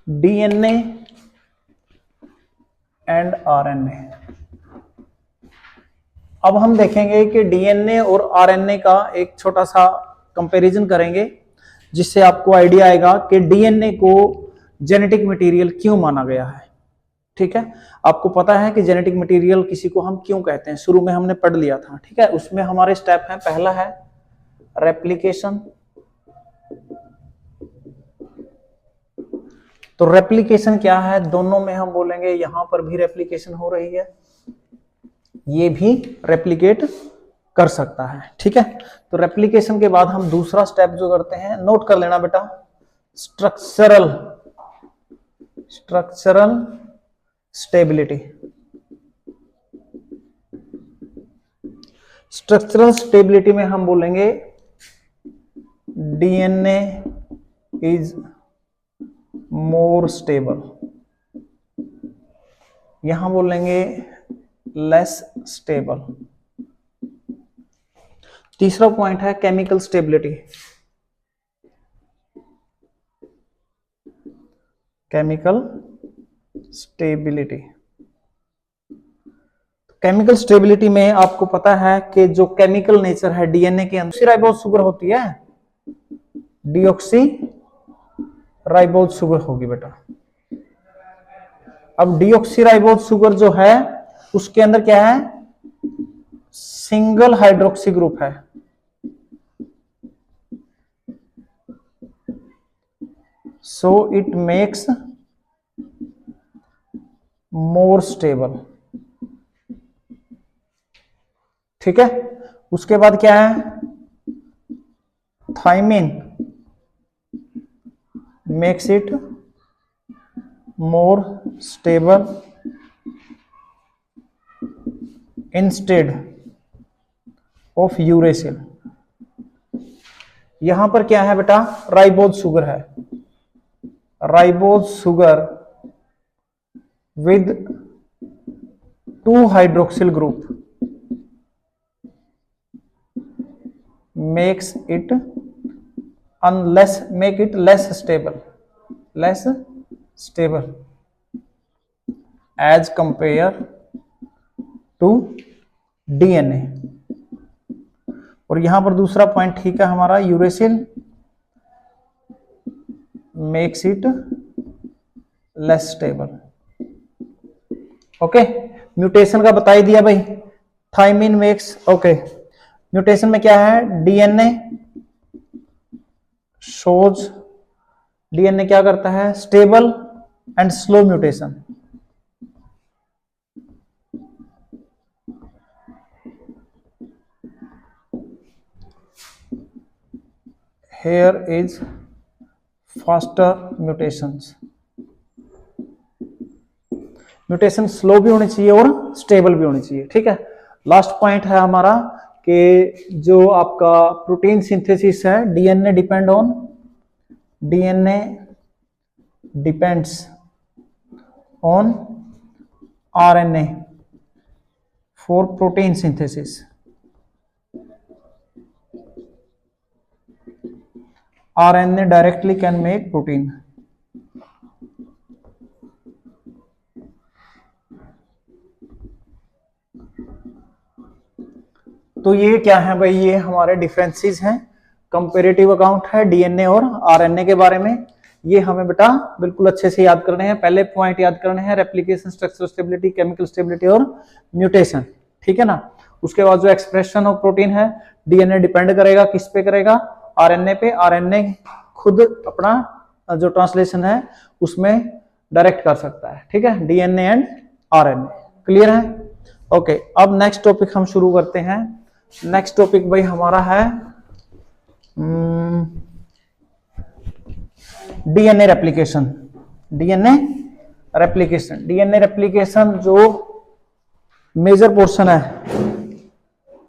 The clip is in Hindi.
DNA and RNA. अब हम देखेंगे कि डीएनए और आरएनए का एक छोटा सा कंपैरिजन करेंगे, जिससे आपको आइडिया आएगा कि डीएनए को जेनेटिक मटेरियल क्यों माना गया है। ठीक है, आपको पता है कि जेनेटिक मटेरियल किसी को हम क्यों कहते हैं, शुरू में हमने पढ़ लिया था। ठीक है, उसमें हमारे स्टेप है, पहला है रेप्लिकेशन। तो रेप्लिकेशन क्या है, दोनों में हम बोलेंगे, यहां पर भी रेप्लिकेशन हो रही है, ये भी रेप्लिकेट कर सकता है। ठीक है, तो रेप्लिकेशन के बाद हम दूसरा स्टेप जो करते हैं, नोट कर लेना बेटा, स्ट्रक्चरल स्टेबिलिटी। स्ट्रक्चरल स्टेबिलिटी में हम बोलेंगे डीएनए इज मोर स्टेबल, यहां बोलेंगे लेस स्टेबल। तीसरा पॉइंट है केमिकल स्टेबिलिटी। केमिकल स्टेबिलिटी में आपको पता है कि जो केमिकल नेचर है डीएनए के अंदर, राइबोज शुगर होती है, डीऑक्सी राइबोज शुगर होगी बेटा। अब डीऑक्सी राइबोज शुगर जो है उसके अंदर क्या है, सिंगल हाइड्रोक्सी ग्रुप है। So it makes more stable. ठीक है, उसके बाद क्या है, thymine makes it more stable instead of uracil. यहां पर क्या है बेटा, राइबोज शुगर है, ribose sugar with 2 hydroxyl group makes it less stable as compare to DNA। और यहां पर दूसरा पॉइंट ठीक है हमारा, uracil makes it less stable। Okay, mutation का बता ही दिया भाई, थाइमिन मेक्स, ओके। म्यूटेशन में क्या है, डीएनए शोज, डीएनए क्या करता है, stable and slow mutation. Here is faster mutations. Mutation slow भी होनी चाहिए और स्टेबल भी होनी चाहिए। ठीक है, लास्ट पॉइंट है हमारा कि जो आपका प्रोटीन सिंथेसिस है, DNA depends on RNA for protein synthesis. RNA directly can make protein. तो ये क्या है भाई, ये हमारे डिफरेंसेस हैं, कंपैरेटिव अकाउंट है डीएनए और आरएनए के बारे में। ये हमें बेटा बिल्कुल अच्छे से याद करने हैं। पहले पॉइंट याद करने हैं, replication, structural stability, chemical stability और म्यूटेशन। ठीक है ना, उसके बाद जो एक्सप्रेशन ऑफ प्रोटीन है, डीएनए डिपेंड करेगा किस पे करेगा, आरएनए पे। आरएनए खुद अपना जो ट्रांसलेशन है उसमें डायरेक्ट कर सकता है। ठीक है, डीएनए एंड आरएनए, क्लियर है? ओके, अब नेक्स्ट टॉपिक हम शुरू करते हैं। नेक्स्ट टॉपिक भाई हमारा है डीएनए रेप्लिकेशन। डीएनए रेप्लिकेशन जो मेजर पोर्शन है